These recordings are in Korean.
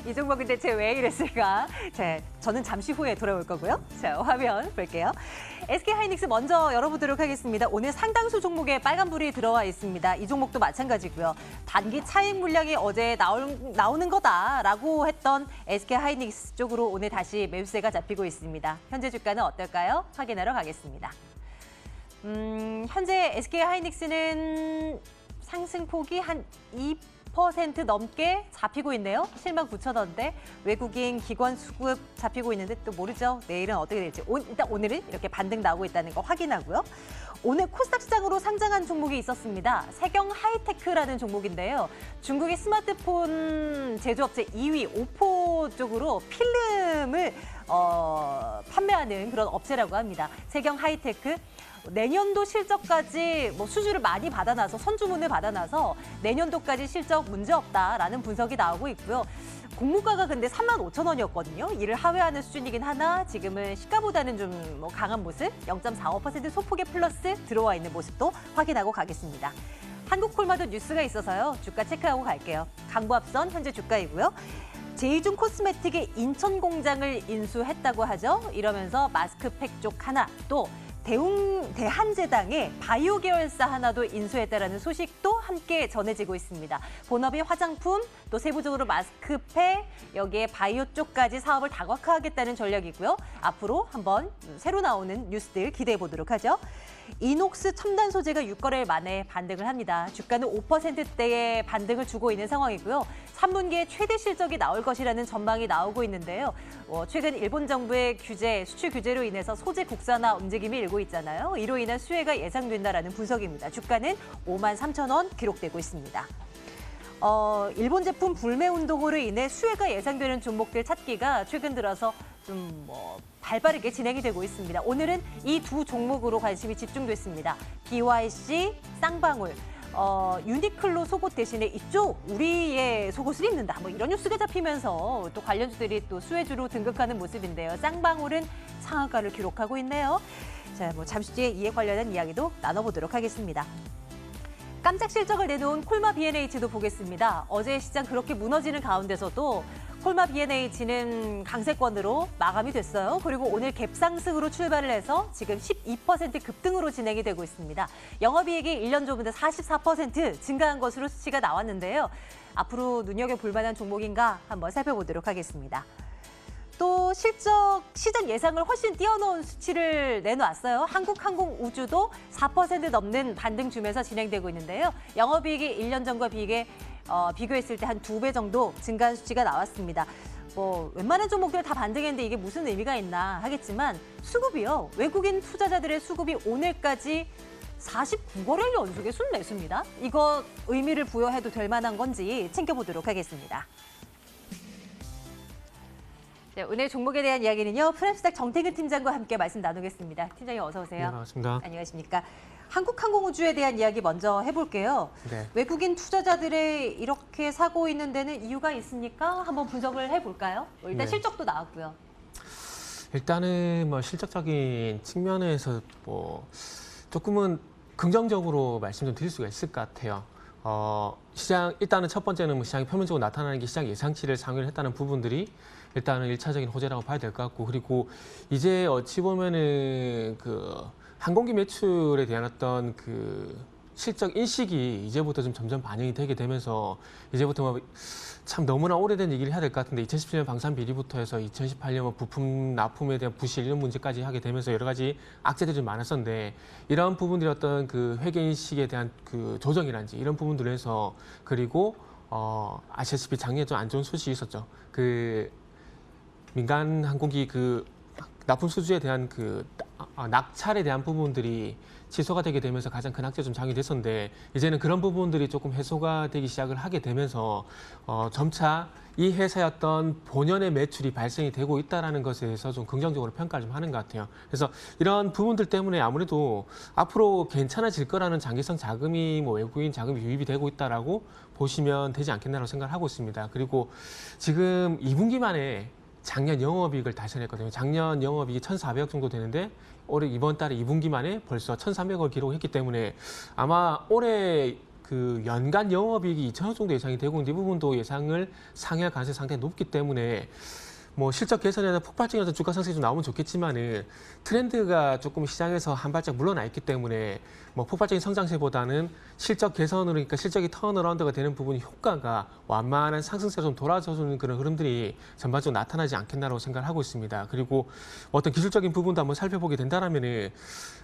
이 종목은 대체 왜 이랬을까? 자, 저는 잠시 후에 돌아올 거고요. 자, 화면 볼게요. SK하이닉스 먼저 열어보도록 하겠습니다. 오늘 상당수 종목에 빨간불이 들어와 있습니다. 이 종목도 마찬가지고요. 단기 차익 물량이 어제 나오는 거다라고 했던 SK하이닉스 쪽으로 오늘 다시 매수세가 잡히고 있습니다. 현재 주가는 어떨까요? 확인하러 가겠습니다. 현재 SK하이닉스는 상승폭이 한 2% 넘게 잡히고 있네요. 79,000원대. 외국인 기관 수급 잡히고 있는데 또 모르죠. 내일은 어떻게 될지. 일단 오늘은 이렇게 반등 나오고 있다는 거 확인하고요. 오늘 코스닥 시장으로 상장한 종목이 있었습니다. 세경 하이테크라는 종목인데요. 중국의 스마트폰 제조업체 2위 오포 쪽으로 필름을 판매하는 그런 업체라고 합니다. 세경 하이테크. 내년도 실적까지 수주를 많이 받아놔서 선주문을 받아놔서 내년도까지 실적 문제 없다라는 분석이 나오고 있고요. 공모가가 근데 35,000원이었거든요. 이를 하회하는 수준이긴 하나 지금은 시가보다는 좀 강한 모습 0.45% 소폭의 플러스 들어와 있는 모습도 확인하고 가겠습니다. 한국콜마도 뉴스가 있어서요. 주가 체크하고 갈게요. 강보합선 현재 주가이고요. 제이준 코스메틱의 인천 공장을 인수했다고 하죠. 이러면서 마스크팩 쪽 하나 또 대한제당의 바이오 계열사 하나도 인수했다라는 소식도 함께 전해지고 있습니다. 본업이 화장품, 또 세부적으로 마스크팩, 여기에 바이오 쪽까지 사업을 다각화하겠다는 전략이고요. 앞으로 한번 새로 나오는 뉴스들 기대해 보도록 하죠. 이녹스 첨단 소재가 6거래일 만에 반등을 합니다. 주가는 5%대의 반등을 주고 있는 상황이고요. 3분기에 최대 실적이 나올 것이라는 전망이 나오고 있는데요. 최근 일본 정부의 규제, 수출 규제로 인해서 소재 국산화 움직임이 일고 있잖아요. 이로 인한 수혜가 예상된다라는 분석입니다. 주가는 53,000원 기록되고 있습니다. 일본 제품 불매 운동으로 인해 수혜가 예상되는 종목들 찾기가 최근 들어서 좀 발빠르게 진행이 되고 있습니다. 오늘은 이 두 종목으로 관심이 집중됐습니다. BYC, 쌍방울, 유니클로 속옷 대신에 이쪽 우리의 속옷을 입는다. 이런 뉴스가 잡히면서 또 관련주들이 또 수혜주로 등극하는 모습인데요. 쌍방울은 상한가를 기록하고 있네요. 자, 잠시 뒤에 이에 관련한 이야기도 나눠보도록 하겠습니다. 깜짝 실적을 내놓은 콜마 B&H도 보겠습니다. 어제 시장 그렇게 무너지는 가운데서도 콜마 B&H는 강세권으로 마감이 됐어요. 그리고 오늘 갭상승으로 출발을 해서 지금 12% 급등으로 진행이 되고 있습니다. 영업이익이 1년 전보다 44% 증가한 것으로 수치가 나왔는데요. 앞으로 눈여겨볼 만한 종목인가 한번 살펴보도록 하겠습니다. 또 실적 시장 예상을 훨씬 뛰어넘은 수치를 내놓았어요. 한국항공우주도 4% 넘는 반등 주면서 진행되고 있는데요. 영업이익이 1년 전과 비교했을 때 한 2배 정도 증가한 수치가 나왔습니다. 웬만한 종목들 다 반등했는데 이게 무슨 의미가 있나 하겠지만 수급이요. 외국인 투자자들의 수급이 오늘까지 49거래일 연속의 순매수입니다. 이거 의미를 부여해도 될 만한 건지 챙겨보도록 하겠습니다. 네, 오늘 종목에 대한 이야기는요. 프람스닥 정태근 팀장과 함께 말씀 나누겠습니다. 팀장님 어서 오세요. 네, 반갑습니다. 안녕하십니까. 한국항공우주에 대한 이야기 먼저 해볼게요. 네. 외국인 투자자들이 이렇게 사고 있는 데는 이유가 있습니까? 한번 분석을 해볼까요? 일단 네. 실적도 나왔고요. 일단은 실적적인 측면에서 조금은 긍정적으로 말씀 좀 드릴 수가 있을 것 같아요. 일단은 첫 번째는 시장이 표면적으로 나타나는 게 시장 예상치를 상회를 했다는 부분들이 일단은 1차적인 호재라고 봐야 될 것 같고, 그리고 이제 어찌 보면은 항공기 매출에 대한 어떤 실적 인식이 이제부터 좀 점점 반영이 되게 되면서 이제부터 참 너무나 오래된 얘기를 해야 될 것 같은데 2017년 방산 비리부터 해서 2018년 부품 납품에 대한 부실 이런 문제까지 하게 되면서 여러 가지 악재들이 좀 많았었는데 이런 부분들이 어떤 회계 인식에 대한 조정이란지 이런 부분들을 해서 그리고 아시다시피 작년에 좀 안 좋은 소식이 있었죠. 민간 항공기 납품 수주에 대한 낙찰에 대한 부분들이 취소가 되게 되면서 가장 큰 악재 좀 작용이 됐었는데 이제는 그런 부분들이 조금 해소가 되기 시작을 하게 되면서 점차 이 회사의 어떤 본연의 매출이 발생이 되고 있다는 것에 대해서 좀 긍정적으로 평가를 좀 하는 것 같아요. 그래서 이런 부분들 때문에 아무래도 앞으로 괜찮아질 거라는 장기성 자금이 외국인 자금이 유입이 되고 있다라고 보시면 되지 않겠나라고 생각을 하고 있습니다. 그리고 지금 2분기 만에 작년 영업이익을 달성했거든요. 작년 영업이익이 1,400억 정도 되는데 올해 이번 달에 2분기 만에 벌써 1,300억을 기록했기 때문에 아마 올해 그 연간 영업이익이 2천억 정도 예상이 되고 있는데 이 부분도 예상을 상회할 가능성이 상당히 높기 때문에 뭐 실적 개선이나 폭발적인 어떤 주가 상승이 좀 나오면 좋겠지만은 트렌드가 조금 시장에서 한 발짝 물러나 있기 때문에 뭐 폭발적인 성장세보다는 실적 개선으로 그러니까 실적이 턴어라운드가 되는 부분이 효과가 완만한 상승세로 좀 돌아서주는 그런 흐름들이 전반적으로 나타나지 않겠나라고 생각을 하고 있습니다. 그리고 어떤 기술적인 부분도 한번 살펴보게 된다라면은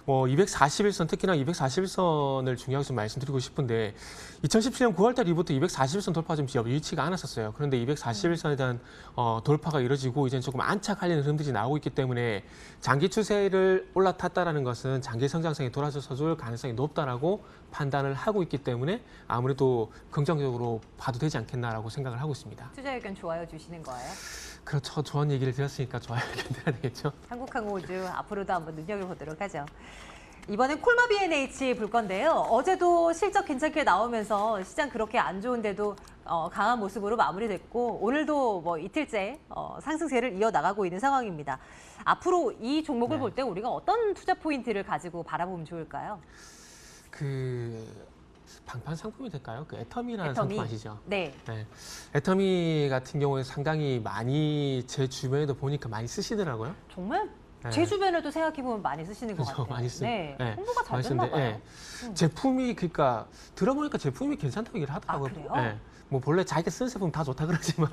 241선 특히나 241선을 중요하게 좀 말씀드리고 싶은데 2017년 9월달 이후부터 241선 돌파 좀 여의치가 않았었어요. 그런데 241선에 대한 돌파가 이루어지고 이제 조금 안착하려는 흐름들이 나오고 있기 때문에 장기 추세를 올라탔다라는 것은 장기 성장성이 돌아서줄 가능성이 높다라고 판단을 하고 있기 때문에 아무래도 긍정적으로 봐도 되지 않겠나라고 생각을 하고 있습니다. 투자 의견 좋아요 주시는 거예요? 그렇죠. 좋은 얘기를 드렸으니까 좋아요 의견 드려야 되겠죠. 한국항공우주 앞으로도 한번 눈여겨보도록 하죠. 이번엔 콜마 B&H 볼 건데요. 어제도 실적 괜찮게 나오면서 시장 그렇게 안 좋은데도 강한 모습으로 마무리됐고 오늘도 뭐 이틀째 상승세를 이어나가고 있는 상황입니다. 앞으로 이 종목을 네. 볼 때 우리가 어떤 투자 포인트를 가지고 바라보면 좋을까요? 그 방판 상품이 될까요? 그 애터미라는 애터미? 상품 아시죠? 네. 네. 애터미 같은 경우에 상당히 많이 제 주변에도 보니까 많이 쓰시더라고요. 정말 네. 제 주변에도 생각해보면 많이 쓰시는 것 그죠, 같아요. 많이 쓰- 네. 네. 홍보가 잘 많이 됐나 쓰는데, 봐요. 예. 제품이 그러니까 들어보니까 제품이 괜찮다고 얘기를 하더라고요. 아, 그래요? 예. 뭐 본래 자기가 쓰는 제품 다 좋다 그러지만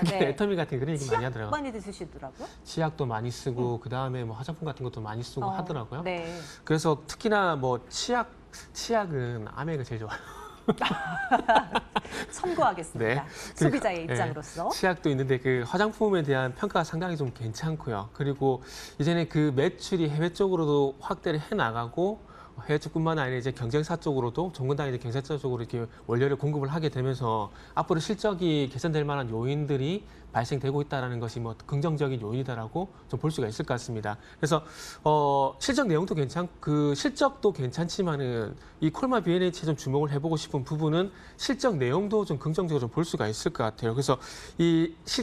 특히 네. 애터미 같은 그런 얘기 많이 치약 하더라고요. 많이 드시더라고요. 치약도 많이 쓰고 그다음에 뭐 화장품 같은 것도 많이 쓰고 하더라고요. 네. 그래서 특히나 뭐 치약은 아메가 제일 좋아요. 참고하겠습니다. 네. 소비자의 네. 입장으로서. 치약도 있는데 그 화장품에 대한 평가가 상당히 좀 괜찮고요. 그리고 이제는 그 매출이 해외 쪽으로도 확대를 해 나가고 해외 쪽뿐만 아니라 이제 경쟁사 쪽으로도 종근당이 이제 경쟁사 쪽으로 이렇게 원료를 공급을 하게 되면서 앞으로 실적이 개선될 만한 요인들이 발생되고 있다는 것이 뭐 긍정적인 요인이다라고 좀 볼 수가 있을 것 같습니다. 그래서 실적 내용도 그 실적도 괜찮지만은 이 콜마 B&H에 좀 주목을 해보고 싶은 부분은 실적 내용도 좀 긍정적으로 좀 볼 수가 있을 것 같아요. 그래서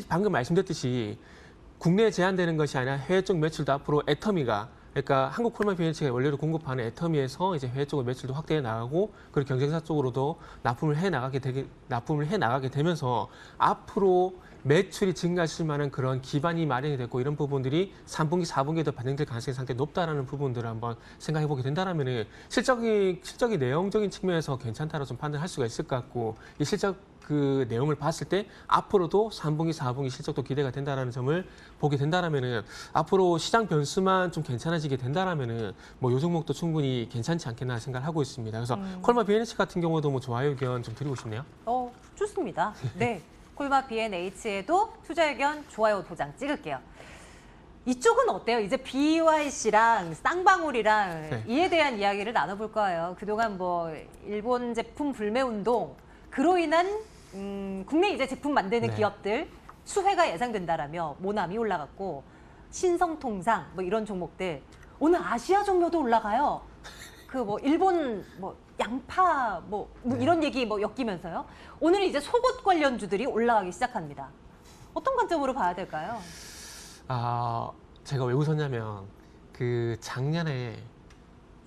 방금 말씀드렸듯이 국내에 제한되는 것이 아니라 해외 쪽 매출도 앞으로 애터미가 그러니까 한국 콜마 B&H가 원료를 공급하는 애터미에서 이제 해외 쪽으로 매출도 확대해 나가고 그리고 경쟁사 쪽으로도 납품을 해 나가게 되면서 앞으로 매출이 증가하실 만한 그런 기반이 마련이 됐고 이런 부분들이 3분기, 4분기에도 반영될 가능성이 상당히 높다라는 부분들을 한번 생각해 보게 된다면은 실적이 내용적인 측면에서 괜찮다라고 좀 판단할 수가 있을 것 같고 이 실적 그 내용을 봤을 때 앞으로도 3분기, 4분기 실적도 기대가 된다라는 점을 보게 된다라면은 앞으로 시장 변수만 좀 괜찮아지게 된다라면은 뭐 요 종목도 충분히 괜찮지 않겠나 생각을 하고 있습니다. 그래서 콜마 B&H 같은 경우도 뭐 좋아요 의견 좀 드리고 싶네요. 좋습니다. 네. 콜마 B&H에도 투자 의견 좋아요 도장 찍을게요. 이쪽은 어때요? 이제 BYC랑 쌍방울이랑 네. 이에 대한 이야기를 나눠볼 거예요. 그동안 뭐 일본 제품 불매 운동 그로 인한 국내 이제 제품 만드는 네. 기업들 수혜가 예상된다라며 모남이 올라갔고 신성통상 뭐 이런 종목들 오늘 아시아 종묘도 올라가요. 그 뭐 일본 뭐 양파 뭐 이런 얘기 뭐 엮이면서요. 오늘은 이제 속옷 관련주들이 올라가기 시작합니다. 어떤 관점으로 봐야 될까요? 제가 왜 웃었냐면 그 작년에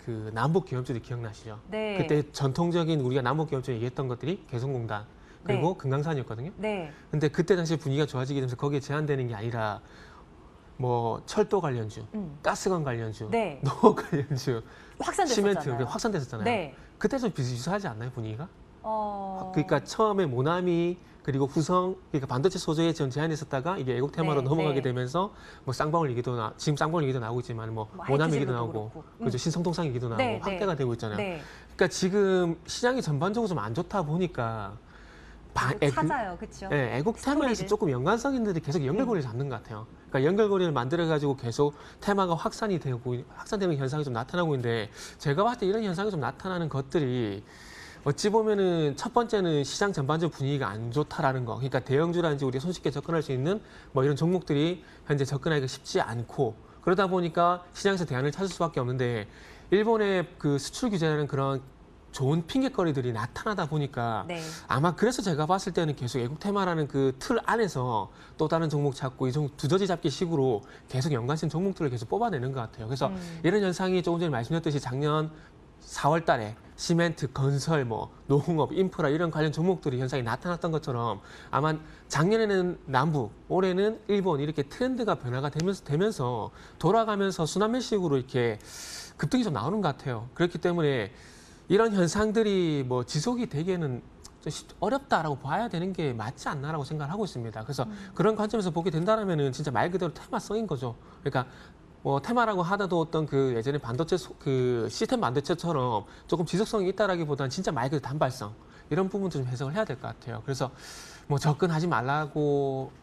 그 남북 기업주들 기억나시죠? 네. 그때 전통적인 우리가 남북 기업주 얘기했던 것들이 개성공단 그리고 네. 금강산이었거든요. 네. 근데 그때 당시 분위기가 좋아지게 되면서 거기에 제한되는 게 아니라 뭐 철도 관련주, 가스관 관련주, 네. 농업 관련주, 확산됐었잖아요. 시멘트 확산됐었잖아요. 네. 그때 좀 유사하지 않나요 분위기가? 어... 그러니까 처음에 모나미 그리고 후성 그러니까 반도체 소재에 전 제한했었다가 이게 애국 테마로 네, 넘어가게 네. 되면서 뭐 쌍방울 얘기도 지금 쌍방울 얘기도 나오고 있지만 뭐 뭐 모나미 얘기도 하이트질로도 나오고 그렇고. 그죠 신성통상 얘기도 나오고 네, 확대가 네. 되고 있잖아요. 네. 그러니까 지금 시장이 전반적으로 좀 안 좋다 보니까 찾아요, 그렇죠? 네, 애국 테마에서 스토리를. 조금 연관성인들이 계속 연결고리를 잡는 것 같아요. 그러니까 연결고리를 만들어가지고 계속 테마가 확산되는 현상이 좀 나타나고 있는데 제가 봤을 때 이런 현상이 좀 나타나는 것들이 어찌 보면은 첫 번째는 시장 전반적 분위기가 안 좋다라는 거. 그러니까 대형주라든지 우리가 손쉽게 접근할 수 있는 뭐 이런 종목들이 현재 접근하기가 쉽지 않고 그러다 보니까 시장에서 대안을 찾을 수밖에 없는데 일본의 그 수출 규제라는 그런 좋은 핑계거리들이 나타나다 보니까 네. 아마 그래서 제가 봤을 때는 계속 애국 테마라는 그 틀 안에서 또 다른 종목 찾고 이 종목 두더지 잡기 식으로 계속 연관성 종목들을 계속 뽑아내는 것 같아요. 그래서 이런 현상이 조금 전에 말씀드렸듯이 작년 4월 달에 시멘트, 건설, 뭐 노홍업, 인프라 이런 관련 종목들이 현상이 나타났던 것처럼 아마 작년에는 남북, 올해는 일본 이렇게 트렌드가 변화가 되면서 돌아가면서 순환매식으로 이렇게 급등이 좀 나오는 것 같아요. 그렇기 때문에 이런 현상들이 뭐 지속이 되기에는 좀 어렵다라고 봐야 되는 게 맞지 않나라고 생각을 하고 있습니다. 그래서 그런 관점에서 보게 된다면은 진짜 말 그대로 테마성인 거죠. 그러니까 뭐 테마라고 하다도 어떤 그 예전에 반도체 그 시스템 반도체처럼 조금 지속성이 있다라기보다는 진짜 말 그대로 단발성 이런 부분도 좀 해석을 해야 될 것 같아요. 그래서 뭐 접근하지 말라고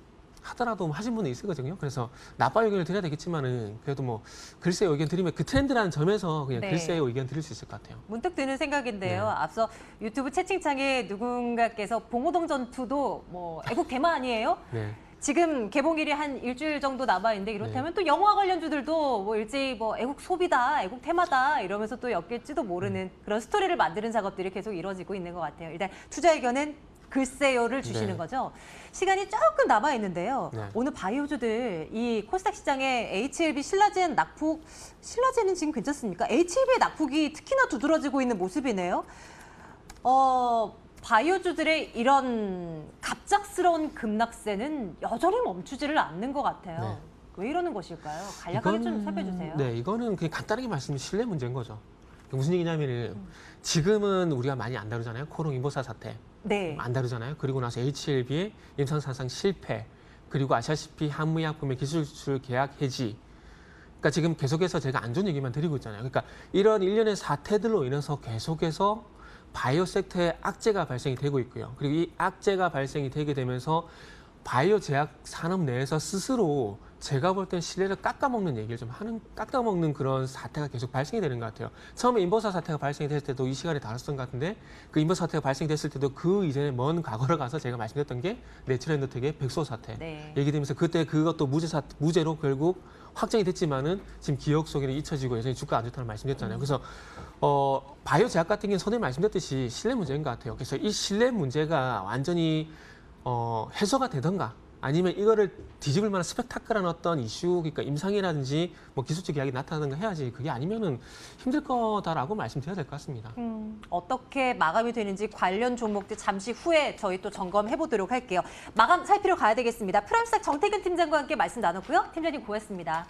하더라도 하신 분이 있거든요. 그래서 나빠 의견을 드려야 되겠지만은 그래도 뭐 글쎄 의견 드리면 그 트렌드라는 점에서 그냥 네. 글쎄 의견 드릴 수 있을 것 같아요. 문득 드는 생각인데요. 네. 앞서 유튜브 채팅창에 누군가께서 봉오동 전투도 뭐 애국 테마 아니에요? 네. 지금 개봉일이 한 일주일 정도 남아있는데 이렇다면 또 영화 관련주들도 뭐 일제히 뭐 애국 소비다, 애국 테마다 이러면서 또 엮일지도 모르는 그런 스토리를 만드는 작업들이 계속 이루어지고 있는 것 같아요. 일단 투자 의견은 글쎄요를 주시는 네. 거죠. 시간이 조금 남아있는데요. 네. 오늘 바이오주들 이 코스닥 시장에 HLB 신라젠 낙폭, 신라젠은 지금 괜찮습니까? HLB의 낙폭이 특히나 두드러지고 있는 모습이네요. 바이오주들의 이런 갑작스러운 급락세는 여전히 멈추지를 않는 것 같아요. 네. 왜 이러는 것일까요? 간략하게 좀 살펴주세요. 네, 이거는 그냥 간단하게 말씀드리면 신뢰 문제인 거죠. 무슨 얘기냐면은 지금은 우리가 많이 안 다루잖아요. 코롱 인보사 사태 네. 안 다루잖아요. 그리고 나서 HLB의 임상사상 실패, 그리고 아시다시피 한무약품의 기술 계약 해지. 그러니까 지금 계속해서 제가 안 좋은 얘기만 드리고 있잖아요. 그러니까 이런 일련의 사태들로 인해서 계속해서 바이오 섹터에 악재가 발생이 되고 있고요. 그리고 이 악재가 발생이 되게 되면서 바이오 제약 산업 내에서 스스로 제가 볼 땐 신뢰를 깎아먹는 얘기를 좀 하는, 깎아먹는 그런 사태가 계속 발생이 되는 것 같아요. 처음에 인버사 사태가 발생이 됐을 때도 이 시간에 다뤘던 것 같은데 그 인버사 사태가 발생됐을 때도 그 이전에 먼 과거를 가서 제가 말씀드렸던 게 내추럴엔더텍의 백소 사태 네. 얘기되면서 그때 그것도 무죄로 결국 확정이 됐지만은 지금 기억 속에는 잊혀지고 여전히 주가 안 좋다는 말씀드렸잖아요. 그래서 바이오 제약 같은 경우는 선생님 말씀드렸듯이 신뢰 문제인 것 같아요. 그래서 이 신뢰 문제가 완전히 해소가 되던가 아니면 이거를 뒤집을 만한 스펙타클한 어떤 이슈, 그러니까 임상이라든지 뭐 기술적 이야기 나타나는 거 해야지 그게 아니면은 힘들 거다라고 말씀드려야 될 것 같습니다. 어떻게 마감이 되는지 관련 종목들 잠시 후에 저희 또 점검해 보도록 할게요. 마감 살피러 가야 되겠습니다. 프라임스탁 정태근 팀장과 함께 말씀 나눴고요. 팀장님 고맙습니다.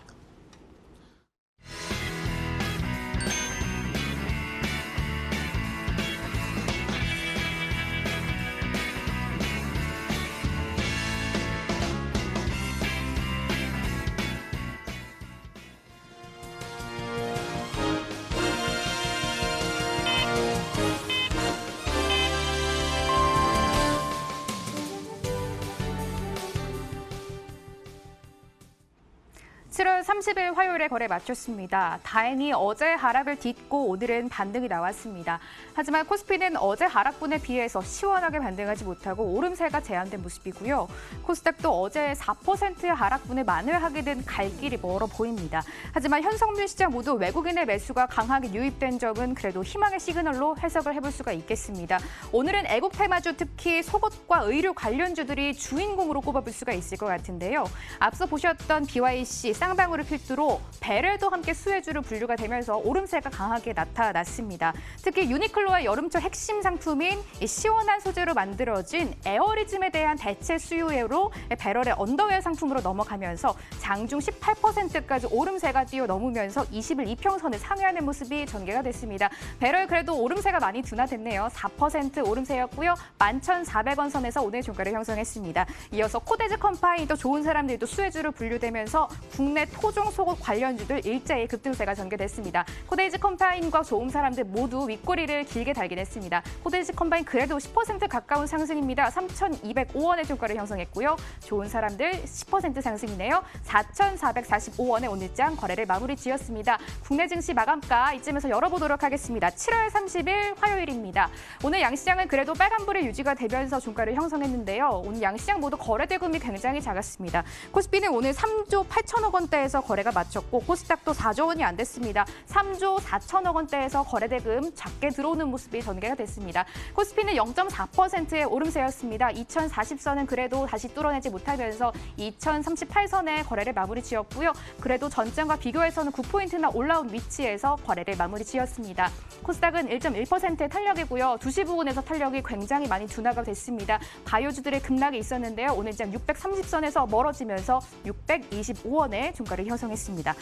(7월 30일) 화요일에 거래 마쳤습니다. 다행히 어제 하락을 딛고 오늘은 반등이 나왔습니다. 하지만 코스피는 어제 하락분에 비해서 시원하게 반등하지 못하고 오름세가 제한된 모습이고요. 코스닥도 어제 4%의 하락분에 만회하게 된 갈 길이 멀어 보입니다. 하지만 현성물 시장 모두 외국인의 매수가 강하게 유입된 점은 그래도 희망의 시그널로 해석을 해볼 수가 있겠습니다. 오늘은 애국 테마주 특히 속옷과 의류 관련주들이 주인공으로 꼽아볼 수가 있을 것 같은데요. 앞서 보셨던 BYC, 쌍방울을 필두로 베레도 함께 수혜주로 분류가 되면서 오름세가 강하게 나타났습니다. 특히 유니클로의 여름철 핵심 상품인 이 시원한 소재로 만들어진 에어리즘에 대한 대체 수요로 베럴의 언더웨어 상품으로 넘어가면서 장중 18%까지 오름세가 뛰어넘으면서 20일 이평선을 상회하는 모습이 전개가 됐습니다. 베럴 그래도 오름세가 많이 둔화됐네요. 4% 오름세였고요. 11,400원 선에서 오늘 종가를 형성했습니다. 이어서 코데즈 컴파니도 좋은 사람들도 수혜주로 분류되면서 국내 토종 속옷 관련주들 일제히 급등세가 전개됐습니다. 코데이즈 컴파인과 좋은 사람들 모두 윗꼬리를 길게 달긴 했습니다. 코데이즈 컴파인 그래도 10% 가까운 상승입니다. 3,205원의 종가를 형성했고요. 좋은 사람들 10% 상승이네요. 4,445원에 오늘장 거래를 마무리 지었습니다. 국내 증시 마감가 이쯤에서 열어보도록 하겠습니다. 7월 30일 화요일입니다. 오늘 양시장은 그래도 빨간불이 유지가 되면서 종가를 형성했는데요. 오늘 양시장 모두 거래 대금이 굉장히 작았습니다. 코스피는 오늘 3조 8천억 원대에서 거래가 마쳤고 코스닥도 4조 원이 안 됐습니다. 3조 4천억 원대에서 거래 대금 작게 들어오는 모습이 전개가 됐습니다. 코스피는 0.4%의 오름세였습니다. 2040선은 그래도 다시 뚫어내지 못하면서 2038선에 거래를 마무리 지었고요. 그래도 전장과 비교해서는 9포인트나 올라온 위치에서 거래를 마무리 지었습니다. 코스닥은 1.1%의 탄력이고요. 2시 부근에서 탄력이 굉장히 많이 둔화가 됐습니다. 바이오주들의 급락이 있었는데요. 오늘 장 630선에서 멀어지면서 625원의 종가를 형성했습니다.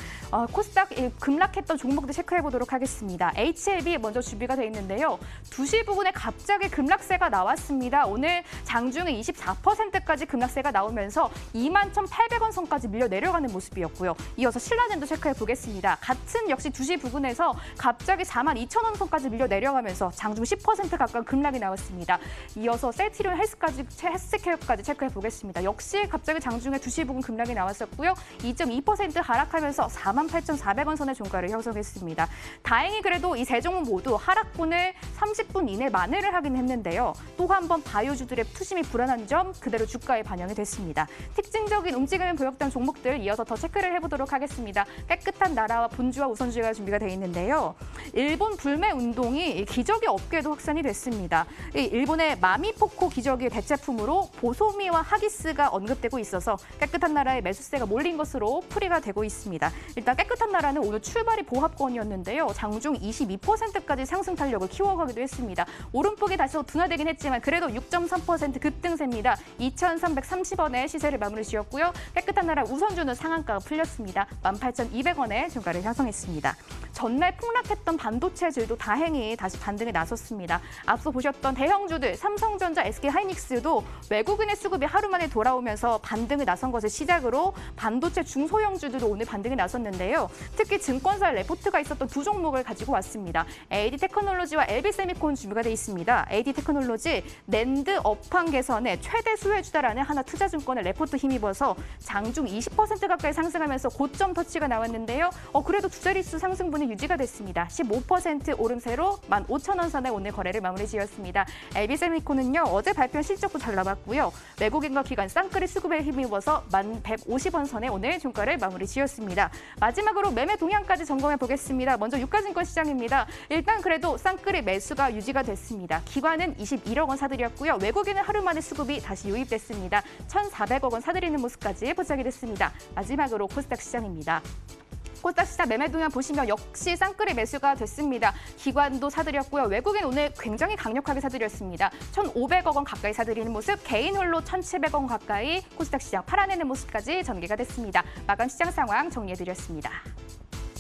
코스닥 급락했던 종목들 체크해 보도록 하겠습니다. HLB 먼저 준비가 돼 있는데요. 2시 부근에 갑자기 급락세가 나왔습니다. 오늘 장중에 24%까지 급락세가 나오면서 21,800원 선까지 밀려 내려가는 모습이었고요. 이어서 신라젠도 체크해 보겠습니다. 같은 역시 2시 부근에서 갑자기 42,000원 선까지 밀려 내려가면서 장중 10% 가까운 급락이 나왔습니다. 이어서 셀트리온 헬스케어까지 체크해 보겠습니다. 역시 갑자기 장중에 2시 부근 급락이 나왔었고요. 2.2% 하락하면서 48,400원 선의 종가를 형성했습니다. 다행히 그래도 이 세 종목 모두 하락분을 30분 이내 만회를 하긴 했는데요. 또 한 번 바이오주들의 투심이 불안한 점 그대로 주가에 반영이 됐습니다. 특징적인 움직임을 보였던 종목들 이어서 더 체크를 해보도록 하겠습니다. 깨끗한 나라와 본주와 우선주가 준비가 돼 있는데요. 일본 불매 운동이 기저귀 업계에도 확산이 됐습니다. 일본의 마미포코 기저귀 대체품으로 보소미와 하기스가 언급되고 있어서 깨끗한 나라의 매수세가 몰린 것으로 풀이가 되고 있습니다. 일단 깨끗한 나라는 오늘 출발이 보합권이었는데요. 장중 22%까지 상승 탄력을 키워가기도 했습니다. 오름폭이 다시 둔화되긴 했지만 그래도 6.3% 급등세입니다. 2,330원의 시세를 마무리 지었고요. 깨끗한 나라 우선주는 상한가가 풀렸습니다. 18,200원의 종가를 형성했습니다. 전날 폭락했던 반도체질도 다행히 다시 반등에 나섰습니다. 앞서 보셨던 대형주들 삼성전자, SK하이닉스도 외국인의 수급이 하루 만에 돌아오면서 반등을 나선 것을 시작으로 반도체 중소형주들도 오늘 반등에 나섰는데요. 특히 증권사 레포트가 있었던 두 종목을 가지고 왔습니다. AD테크놀로지와 LB세미콘 준비가 돼 있습니다. AD테크놀로지 낸드 업황 개선의 최대 수혜주다라는 하나 투자증권의 레포트 힘입어서 장중 20% 가까이 상승하면서 고점 터치가 나왔는데요. 그래도 두 자릿수 상승분이 유지가 됐습니다. 15% 오름세로 15,000원 선에 오늘 거래를 마무리 지었습니다. LB세미콘은요. 어제 발표한 실적도 잘 나왔고요. 외국인과 기관 쌍끌이 수급에 힘입어서 1,150원 선에 오늘 종가를 마무리 지었습니다. 마지막으로 매매 동향까지 점검해 보겠습니다. 먼저 유가증권 시장입니다. 일단 그래도 쌍끌이 매수가 유지가 됐습니다. 기관은 21억 원 사들였고요. 외국인은 하루 만에 수급이 다시 유입됐습니다. 1,400억 원 사들이는 모습까지 포착이 됐습니다. 마지막으로 코스닥 시장입니다. 코스닥 시장 매매 동향 보시면 역시 쌍끌이 매수가 됐습니다. 기관도 사들였고요. 외국인 오늘 굉장히 강력하게 사들였습니다. 1,500억 원 가까이 사들이는 모습, 개인 홀로 1,700억 원 가까이 코스닥 시장 팔아내는 모습까지 전개가 됐습니다. 마감 시장 상황 정리해드렸습니다.